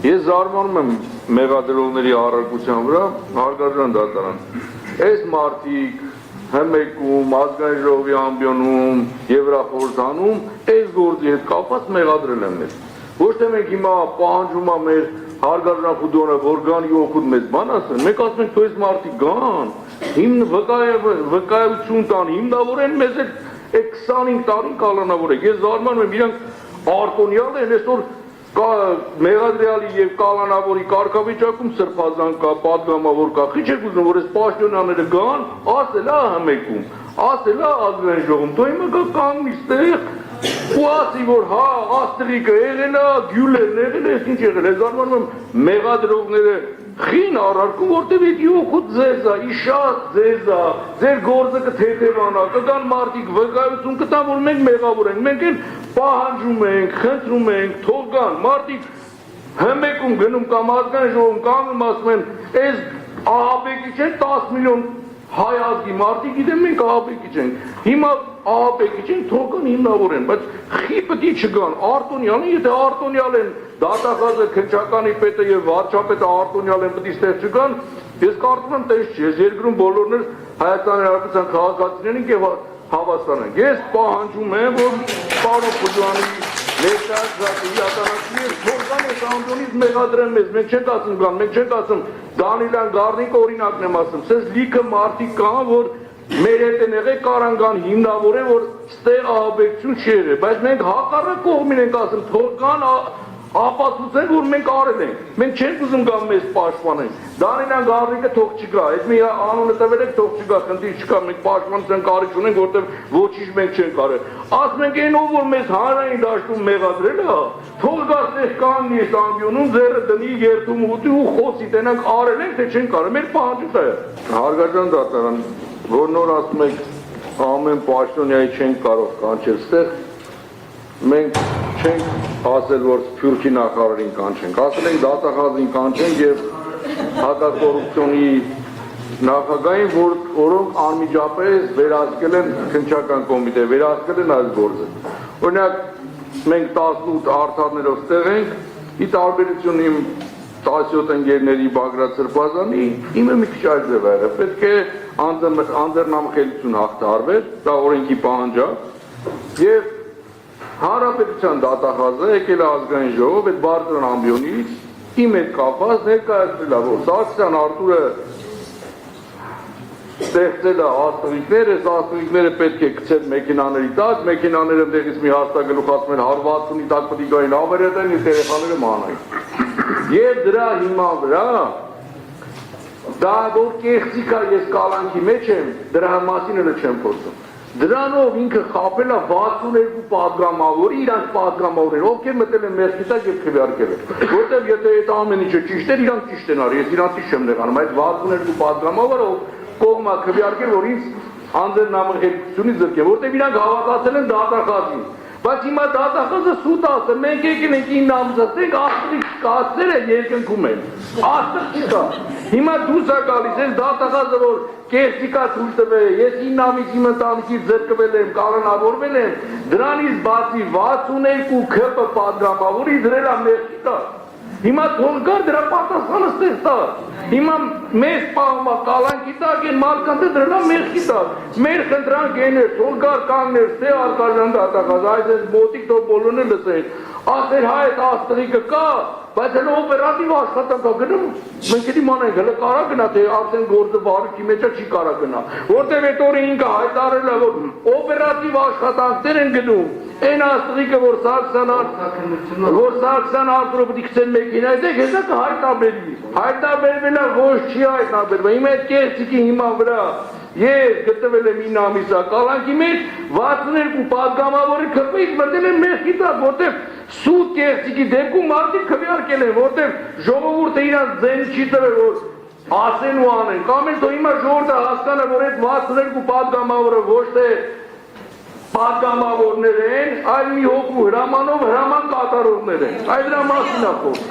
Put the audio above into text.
Ես զարմանում եմ մեղադրողների առարկության վրա, հարգարժան դատարան, այս մարդիկ հմեկում, ազգային ժողովի ամբիոնում, Եվրախորհրդանում, այս գործի հետ կապված մեղադրել են մեզ։ Ոչ թե մենք հիմա պահանջում ենք մեր հարգարժան Խուդոնը, որ գան ու օգուտ մեզ բան ասեն, մենք ասում ենք, այս մարդիկ գան, վկայություն տան, հիմնավորեն մեզ այդ 25 տարին կալանավորեք։ Ես զարմանում եմ, իրանք արտոնյալ են, այսօր մեղադրյալի եւ կալանավորի կարգավիճակում սրբազան կա, պատգամավոր կա, քիչ եք ուզում, որ այս պաշտոնյաները գան, ասել է հմեկում, ասել է ազգային ժողովում, դու հիմա գա կանգնի ստեղ ու ասի, որ հա, աստրիկը եղել է, գյուլերն եղել է, ինչ եղել է, զարմանում եմ մեղադրողները խին առարկում, որտեվ էդի օգուտ ձեզ է, իշատ ձեզ է, ձեր գործը կթեթևանա, կգան մարդիկ վկայություն կտան, որ մենք մեղավոր ենք, մենք էլ պահանջում ենք, խնդրում ենք, թող գան, մարդիկ հմեկում գնում կամ ազգային ժողովում կանգնում ասում են, այս ահաբեկիչ են 10 միլիոն հայ ազգի մարդիկ գիտեմ մենք ահաբեկիչ ենք, հիմա ահաբեկիչ են, թող գան հիմնավոր են, բայց խի պետք է չգան, արտոնյալ են, եթե արտոնյալ են, դատախազը, քննչականի պետը եւ վարչապետը արտոնյալ են, պետք է ստեղ չգան, ես կարծում եմ տես չի, ես երկրում բոլորներ Հայաստանի Հանրապետության քաղաքացիներ ենք եւ հավաստան ենք, ես պահանջում եմ, որ պարոն Խուդյանի ներկայացրած իրականացիները թողան այս ամբիոնից մեղադրեն մեզ, մենք չենք ասում գան, մենք չենք ասում Դանիելյան Գառնիկը օրինակն եմ ասում, սենց լիքը մարդիկ կան, որ մեր հետ են եղել կարան հիմնավոր են, որ ստեղ ահաբեկություն չի եղել, բայց մենք հակառակ կողմին ենք ասում, թող կան ապացուցեն, որ մենք արել ենք, մենք չենք ուզում գան մեզ պաշտպանեն, Դանիելյան Գառնիկը թող չգա, այդ մի անունը տվել եք թող չգա, խնդիր չկա, մենք պաշտպանության կարիք ունենք, որտեղ ոչինչ մենք չենք արել, ասում ենք այն ով որ մեզ հանրային դաշտում մեղադրել է, թող գա ստեղ կանգնի այս ամբիոնում, ձեռը դնի երթում ուտի ու խոսի, տենանք արել ենք, թե չենք արել, մեր պահանջը է։ Հարգարժան դատարան, որ նոր ասում եք ամեն պաշտոնյայի չենք կարող կանչել ստեղ, մենք չենք ասել, որ Սփյուռքի նախարարին կանչենք, ասել ենք դատախազին կանչենք եւ հակակոռուպցիոնի նախագահին, որոնք անմիջապես վերահսկել են քննչական կոմիտե, վերահսկել են այս գործը։ Օրինակ, մենք 18 արդարներով ստեղ ենք, ի տարբերություն իմ 17 ընկերների Բագրատ Սրբազանի, իմը մի քիչ այլ ձև եղել, պետք է անձեռնամխելիություն հաղթարվեր, դա օրենքի պահանջ է, եւ Հանրապետության դատախազը եկել է ազգային ժողով այդ բարձր ամբիոնից իմ հետ կապված ներկայացրել է, որ Սարգսյան Արտուրը ստեղծել է աստղիկներ, այս աստղիկները պետք է գցել մեքենաների տակ, մեքենաները այնտեղից մի հաստագլուխ ասում են 160-ի տակ պետք է գային ավերետեն, իսկ երեխաները մանային։ Եվ դրա հիման վրա դա որ կեղծիք է, ես կալանքի մեջ եմ, դրա մասին էլ չեմ խոսում։ Դրանով ինքը խապել է 62 պատգամավորի, իրանք պատգամավորներ, ովքեր մտել են մեղքի տակ եւ քվեարկել են։ Որտեւ եթե այդ ամեն ինչը ճիշտ էր, իրանք ճիշտ են արել, ես իրանք չեմ նեղանում, այդ 62 պատգամավորը կողմա քվեարկել, որ ինձ անձեռնամխելիությունից զրկեն, որտեւ իրանք հավատացել են դատախազին։ Բայց հիմա դատախազը սուտ ասել, մենք եկել ենք 9 ամսացենք, աստղիկ կացները երկնքում են, աստղ չկա, հիմա դուրս է գալիս, ես դատախազը, որ կեղծիկա թույլ տվել, ես 9 ամիս իմ ընտանիքից զրկվել եմ, կանոնավորվել եմ, դրանից բացի 62 քպ պատգամավորի դրել է մեղքի տակ, հիմա թող գա դրա պատասխանը ստեղ տա, հիմա մեզ պահում է կալանքի տակ, են մարդկանց դրել է մեղքի տակ, մեր խնդրանք են էր, թող գար կանգներ, ստեղ արկարժան դատախազ, այս ես մոտիկ թող բոլորն է լսեն, ասել հայ այդ աստղիկը կա, բայց հələ օպերատիվ աշխատանք գնում, մենք էլ իմանանք, հələ կարա գնա, թե արդեն գործը վարույթի մեջ չի կարա գնա, որտև այդ օրը ինքը հայտարարել է, որ օպերատիվ աշխատանքներ են գնում, այն աստղիկը, որ Սարգսյան Արտուրը պետք է գցեն մեքենայի տակ, հեսա կհայտաբերի, հայտաբերվել է, ոչ չի հայտաբերվել, հիմա այդ կեղծիկի հիման վրա ես գտվել եմ 9 ամիսա կալանքի մեջ, 62 պատգամավորի քրվից մտել են մեղքի տակ, որտև սուտ կեղծիկի դեպքում մարդիկ քվեարկել են, որտև ժողովուրդը իրանց ձեն չի տվել, որ ասեն ու անեն, կամ էլ թող հիմա ժողովուրդը հասկանա, որ այդ 62 պատգամավորը ոչ թե պատգամավորներ են, այլ մի հոգու հրամանով հրաման կատարողներ են, այդ դրա մասին է խոսքը։